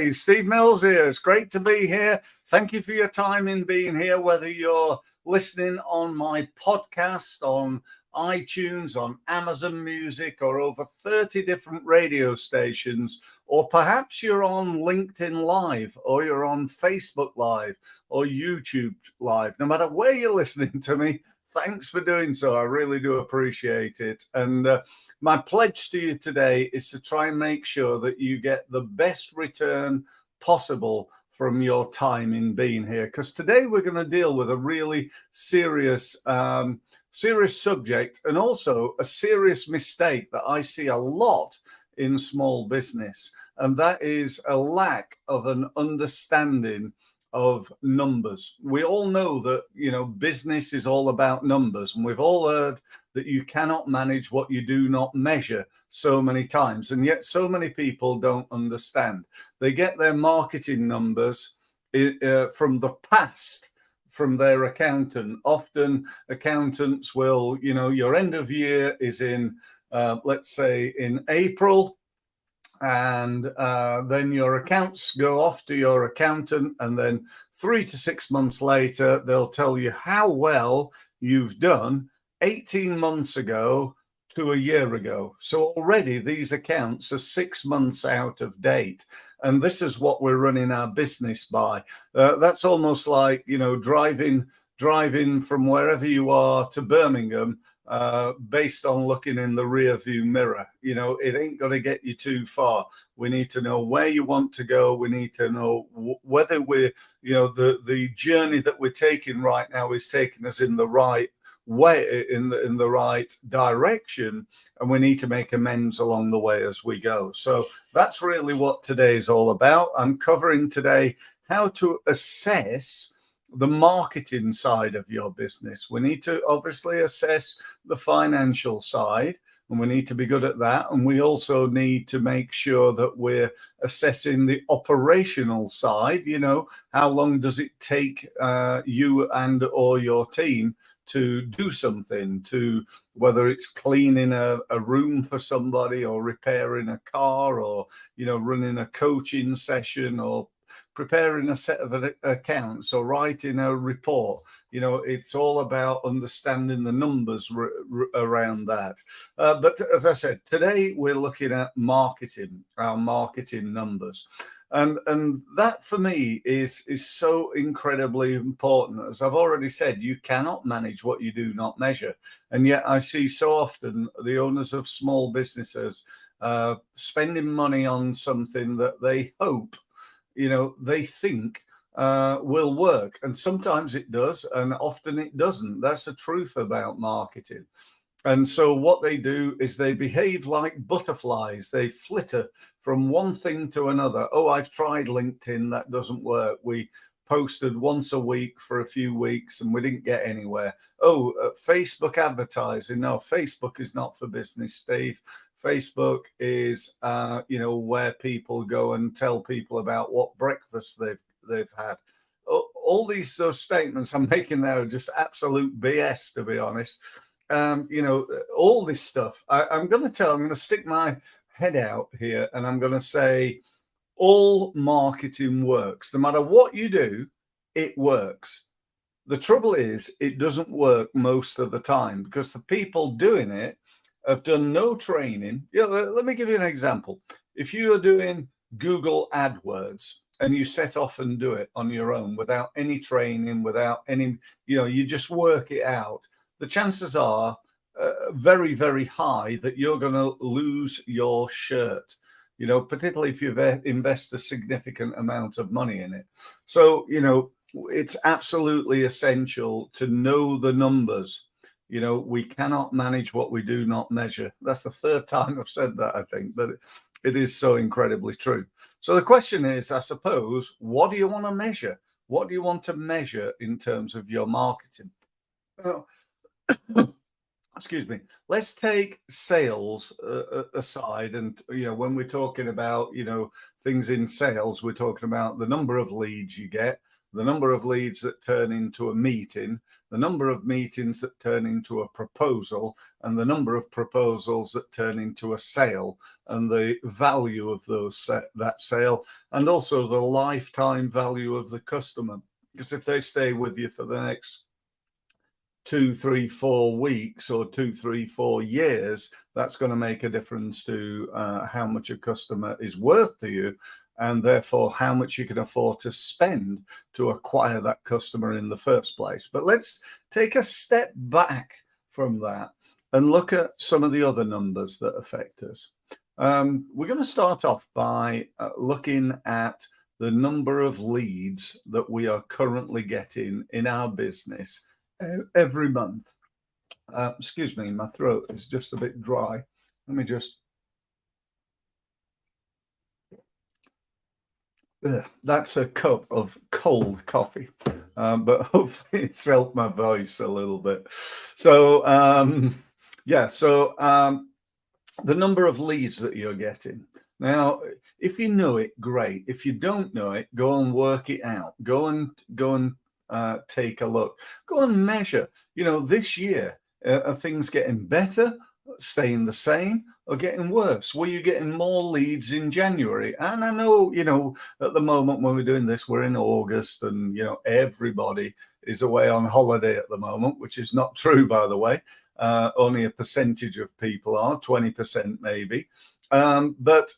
Hey, Steve Mills here. It's great to be here. Thank you for your time in being here, whether you're listening on my podcast, on iTunes, on Amazon Music, or over 30 different radio stations, or perhaps you're on LinkedIn Live, or you're on Facebook Live, or YouTube Live. No matter where you're listening to me, thanks for doing so. I really do appreciate it. And my pledge to you today is to try and make sure that you get the best return possible from your time in being here. Because today we're going to deal with a really serious subject, and also a serious mistake that I see a lot in small business. And that is a lack of an understanding of numbers. We all know that, business is all about numbers, and we've all heard that you cannot manage what you do not measure so many times, and yet so many people don't understand. They get their marketing numbers from the past, from their accountant. Often accountants will, your end of year is in, let's say in April, and then your accounts go off to your accountant, and then 3 to 6 months later they'll tell you how well you've done 18 months ago to a year ago. So already these accounts are 6 months out of date, and this is what we're running our business by. That's almost like driving from wherever you are to Birmingham based on looking in the rear view mirror. It ain't going to get you too far. We need to know where you want to go. We need to know whether we're, the journey that we're taking right now is taking us in the right way, in the right direction, and we need to make amends along the way as we go. So that's really what today is all about. I'm covering today how to assess the marketing side of your business. We need to obviously assess the financial side, and we need to be good at that. And we also need to make sure that we're assessing the operational side. How long does it take you and or your team to do something, to whether it's cleaning a room for somebody, or repairing a car, or running a coaching session, or preparing a set of accounts, or writing a report. It's all about understanding the numbers around that. But as I said, today we're looking at marketing, our marketing numbers. And that for me is so incredibly important. As I've already said, you cannot manage what you do not measure. And yet I see so often the owners of small businesses spending money on something that they hope, they think will work. And sometimes it does, and often it doesn't. That's the truth about marketing. And so what they do is they behave like butterflies. They flitter from one thing to another. Oh, I've tried LinkedIn. That doesn't work. We posted once a week for a few weeks and we didn't get anywhere. Oh, Facebook advertising. No, Facebook is not for business, Steve. Facebook is, where people go and tell people about what breakfast they've had. All these statements I'm making there are just absolute BS, to be honest. All this stuff. I'm going to stick my head out here, and I'm going to say all marketing works. No matter what you do, it works. The trouble is, it doesn't work most of the time because the people doing it have done no training. Let me give you an example. If you are doing Google AdWords and you set off and do it on your own without any training, without any, you just work it out, the chances are very, very high that you're going to lose your shirt, particularly if you invest a significant amount of money in it. So, it's absolutely essential to know the numbers. We cannot manage what we do not measure. That's the third time I've said that, I think, but it is so incredibly true. So the question is, I suppose, what do you want to measure? What do you want to measure in terms of your marketing? excuse me, let's take sales aside. And when we're talking about things in sales, we're talking about the number of leads you get, the number of leads that turn into a meeting, the number of meetings that turn into a proposal, and the number of proposals that turn into a sale, and the value of that sale, and also the lifetime value of the customer. Because if they stay with you for the next 2, 3, 4 weeks or 2, 3, 4 years, that's going to make a difference to how much a customer is worth to you, and therefore how much you can afford to spend to acquire that customer in the first place. But let's take a step back from that and look at some of the other numbers that affect us. We're going to start off by looking at the number of leads that we are currently getting in our business every month. Excuse me, my throat is just a bit dry. Let me just. That's a cup of cold coffee, but hopefully it's helped my voice a little bit. So, the number of leads that you're getting. Now, if you know it, great. If you don't know it, go and work it out. Go and take a look. Go and measure. This year, are things getting better, staying the same, or getting worse? Were you getting more leads in January? And I know, at the moment when we're doing this, we're in August, and everybody is away on holiday at the moment, which is not true, by the way. Only a percentage of people are, 20% maybe. But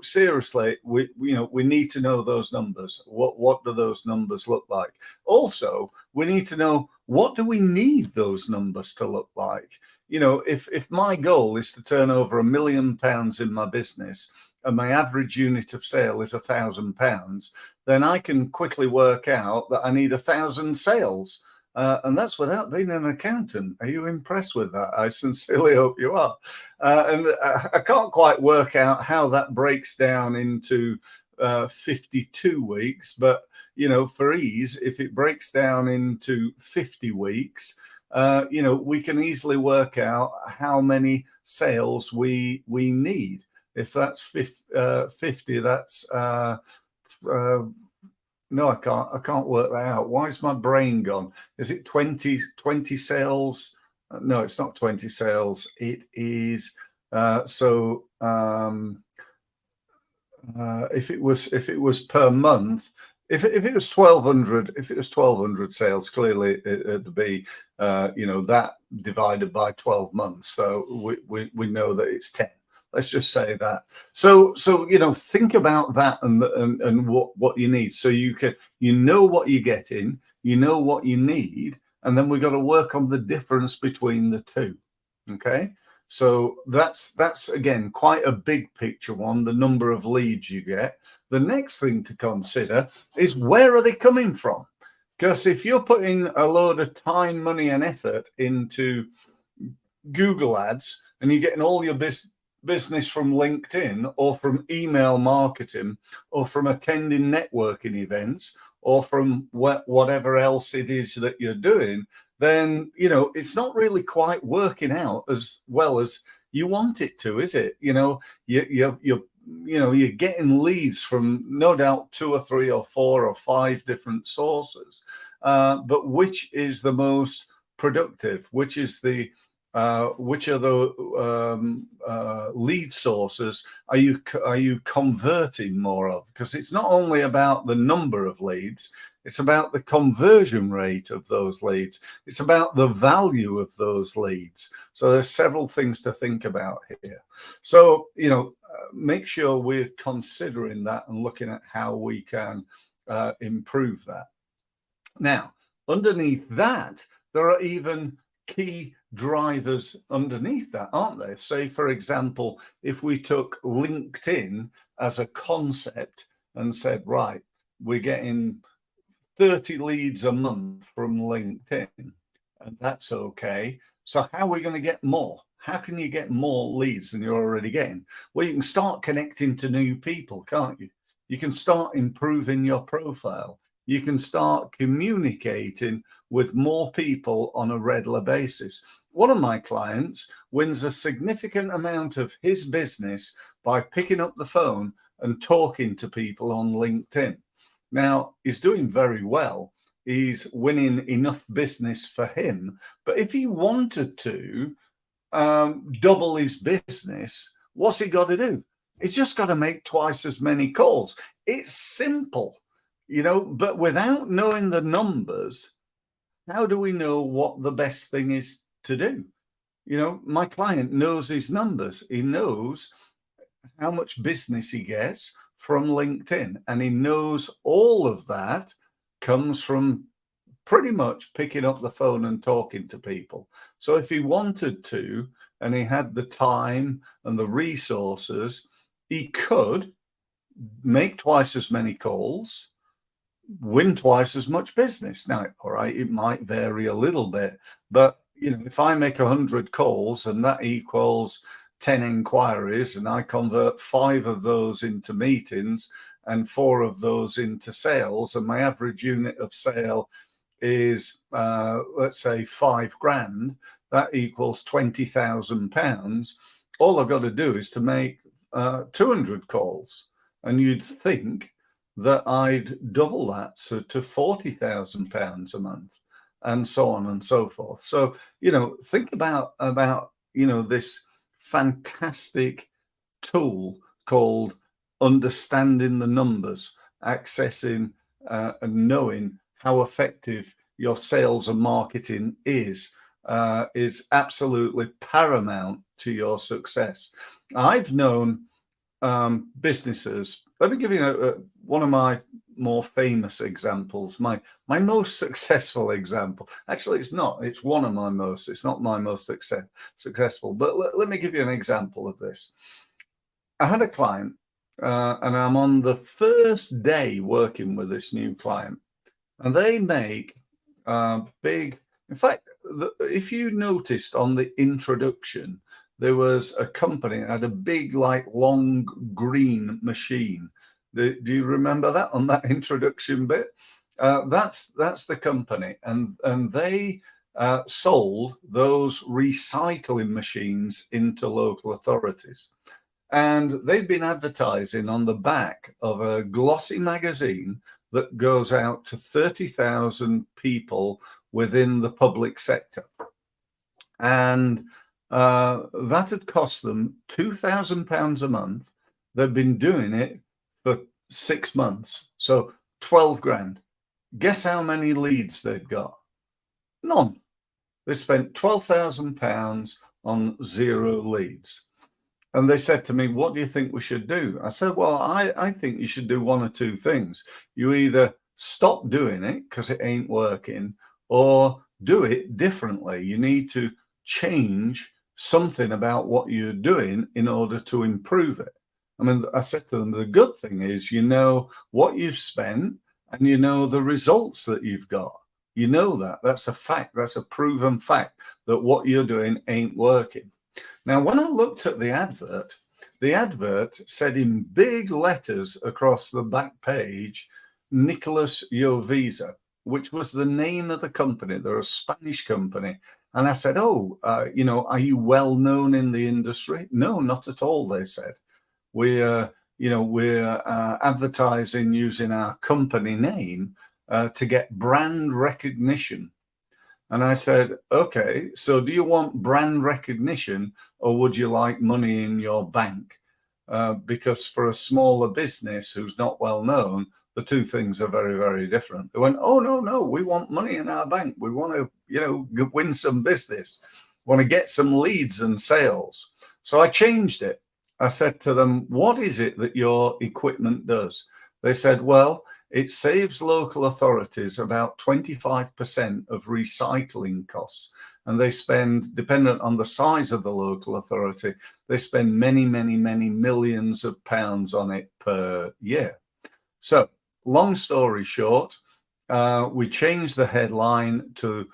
seriously, we need to know those numbers. What do those numbers look like? Also, we need to know, what do we need those numbers to look like? If my goal is to turn over £1 million in my business, and my average unit of sale is £1,000, then I can quickly work out that I need 1,000 sales. And that's without being an accountant. Are you impressed with that? I sincerely hope you are. And I can't quite work out how that breaks down into 52 weeks. But, for ease, if it breaks down into 50 weeks, we can easily work out how many sales we need. If that's 50, that's... no, I can't work that out. Why is my brain gone? Is it 20 sales? No, it's not 20 sales. It is if it was per month, if it was 1,200 sales, clearly it'd be that divided by 12 months. So we know that it's 10. Let's just say that. So think about that and what you need. So you know what you're getting, you know what you need, and then we've got to work on the difference between the two. Okay. So that's again quite a big picture one, the number of leads you get. The next thing to consider is, where are they coming from? Because if you're putting a load of time, money, and effort into Google ads, and you're getting all your business from LinkedIn, or from email marketing, or from attending networking events, or from whatever else it is that you're doing, then it's not really quite working out as well as you want it to, is it? You're getting leads from, no doubt, 2 or 3 or 4 or 5 different sources, but which is the most productive? Which are the lead sources are you converting more of? Because it's not only about the number of leads, it's about the conversion rate of those leads. It's about the value of those leads. So there's several things to think about here. So, make sure we're considering that and looking at how we can improve that. Now, underneath that, there are even key drivers underneath that, aren't there? Say, for example, if we took LinkedIn as a concept and said, right, we're getting 30 leads a month from LinkedIn, and that's okay. So how are we going to get more? How can you get more leads than you're already getting? Well, you can start connecting to new people, can't you? You can start improving your profile. you can start communicating with more people on a regular basis. One of my clients wins a significant amount of his business by picking up the phone and talking to people on LinkedIn. Now, he's doing very well. He's winning enough business for him. But if he wanted to double his business, what's he got to do? He's just got to make twice as many calls. It's simple, but without knowing the numbers, how do we know what the best thing is to do? My client knows his numbers. He knows how much business he gets from LinkedIn, and he knows all of that comes from pretty much picking up the phone and talking to people. So if he wanted to, and he had the time and the resources, he could make twice as many calls, win twice as much business. Now, all right, it might vary a little bit, but if I make 100 calls and that equals 10 inquiries, and I convert 5 of those into meetings and 4 of those into sales, and my average unit of sale is let's say £5,000, that equals £20,000. All I've got to do is to make 200 calls, and you'd think that I'd double that to £40,000 a month, and so on and so forth. So think about this fantastic tool called understanding the numbers, accessing and knowing how effective your sales and marketing is absolutely paramount to your success. I've known businesses. Let me give you one of my more famous examples. My most successful example. Actually, it's not. It's one of my most. It's not my most successful. But let me give you an example of this. I had a client, and I'm on the first day working with this new client, and they make big. In fact, if you noticed on the introduction, there was a company that had a big, long green machine. Do you remember that on that introduction bit? That's the company, and they sold those recycling machines into local authorities. And they've been advertising on the back of a glossy magazine that goes out to 30,000 people within the public sector. And that had cost them £2,000 a month. They've been doing it for 6 months, so 12 grand. Guess how many leads they've got? None. They spent £12,000 on 0 leads. And they said to me, what do you think we should do? I said, well, I think you should do one or two things. You either stop doing it because it ain't working, or do it differently. You need to change something about what you're doing in order to improve it. I mean, I said to them, the good thing is, what you've spent and the results that you've got. That. That's a fact. That's a proven fact that what you're doing ain't working. Now, when I looked at the advert said in big letters across the back page, Nicolas Llovisa, which was the name of the company. They're a Spanish company. And I said, are you well known in the industry? No, not at all, they said. We're advertising using our company name to get brand recognition. And I said, okay, so do you want brand recognition, or would you like money in your bank? Because for a smaller business who's not well known, the two things are very, very different. They went, oh, no, we want money in our bank. We want to, win some business, want to get some leads and sales. So I changed it. I said to them, what is it that your equipment does? They said, well, it saves local authorities about 25% of recycling costs. And they spend, dependent on the size of the local authority, they spend many, many, many millions of pounds on it per year. So, long story short, we changed the headline to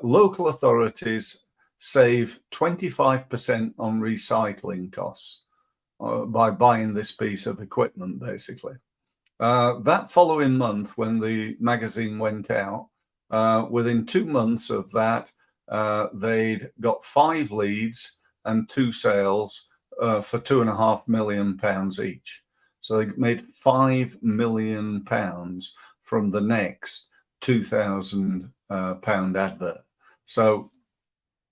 local authorities save 25% on recycling costs by buying this piece of equipment, basically. That following month, when the magazine went out, within 2 months of that, they'd got 5 leads and 2 sales for £2.5 million each. So they made £5 million from the next £2,000 advert. So,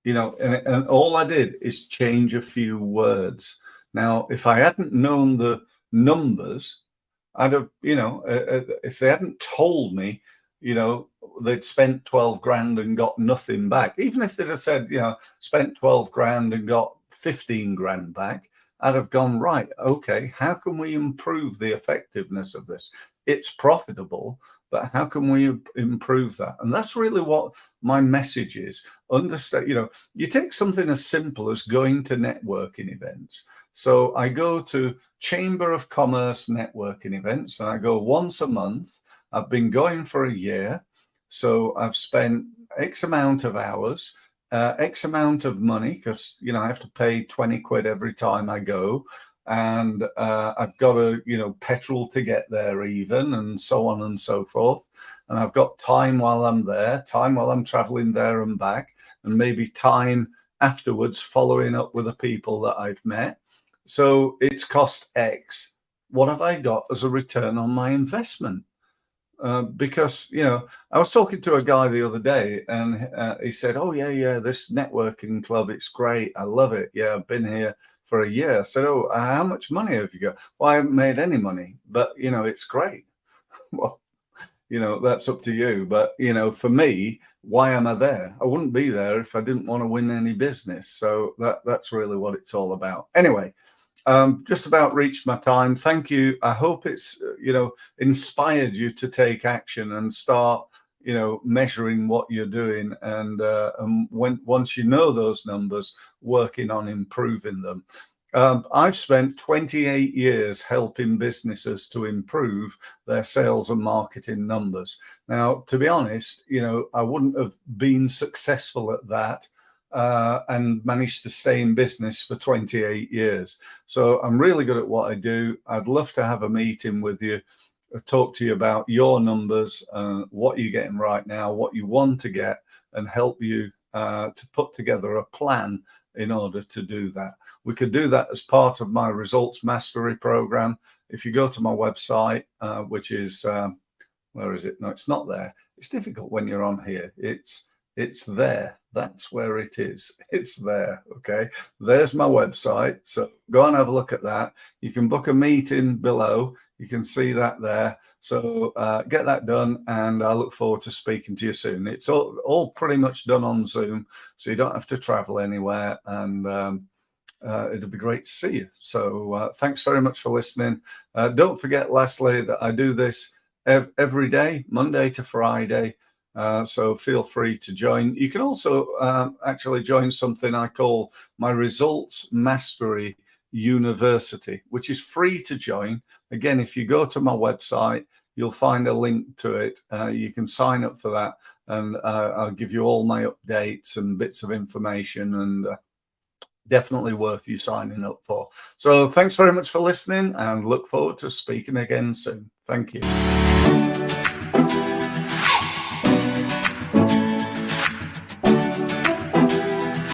and all I did is change a few words. Now, if I hadn't known the numbers, I'd have, if they hadn't told me, they'd spent 12 grand and got nothing back. Even if they'd have said, spent 12 grand and got 15 grand back, I'd have gone, right, okay, how can we improve the effectiveness of this? It's profitable, but how can we improve that? And that's really what my message is. Understand, you take something as simple as going to networking events. So I go to Chamber of Commerce networking events, and I go once a month. I've been going for a year. So I've spent X amount of hours, X amount of money, because, I have to pay 20 quid every time I go. And I've got petrol to get there even, and so on and so forth. And I've got time while I'm there, time while I'm traveling there and back, and maybe time afterwards following up with the people that I've met. So it's cost X. What have I got as a return on my investment? Because, I was talking to a guy the other day, and he said, oh, yeah, this networking club, it's great. I love it. Yeah, I've been here for a year. I said, oh, how much money have you got? Well, I haven't made any money, but, it's great. Well, that's up to you. But, for me, why am I there? I wouldn't be there if I didn't want to win any business. So that's really what it's all about. Anyway, just about reached my time. Thank you. I hope it's, inspired you to take action and start, measuring what you're doing. And once you know those numbers, working on improving them. I've spent 28 years helping businesses to improve their sales and marketing numbers. Now, to be honest, I wouldn't have been successful at that and managed to stay in business for 28 years. So I'm really good at what I do. I'd love to have a meeting with you, talk to you about your numbers, what you're getting right now, what you want to get, and help you to put together a plan in order to do that. We could do that as part of my results mastery program. If you go to my website, which is, where is it? No, it's not there. It's difficult when you're on here. It's there. That's where it is. It's there. Okay. There's my website. So go and have a look at that. You can book a meeting below. You can see that there. So get that done, and I look forward to speaking to you soon. It's all pretty much done on Zoom, so you don't have to travel anywhere, and it'll be great to see you. So thanks very much for listening. Don't forget, lastly, that I do this every day, Monday to Friday. So feel free to join. You can also actually join something I call my Results Mastery University, which is free to join. Again, if you go to my website, you'll find a link to it. You can sign up for that, and I'll give you all my updates and bits of information, and definitely worth you signing up for. So thanks very much for listening, and look forward to speaking again soon. Thank you.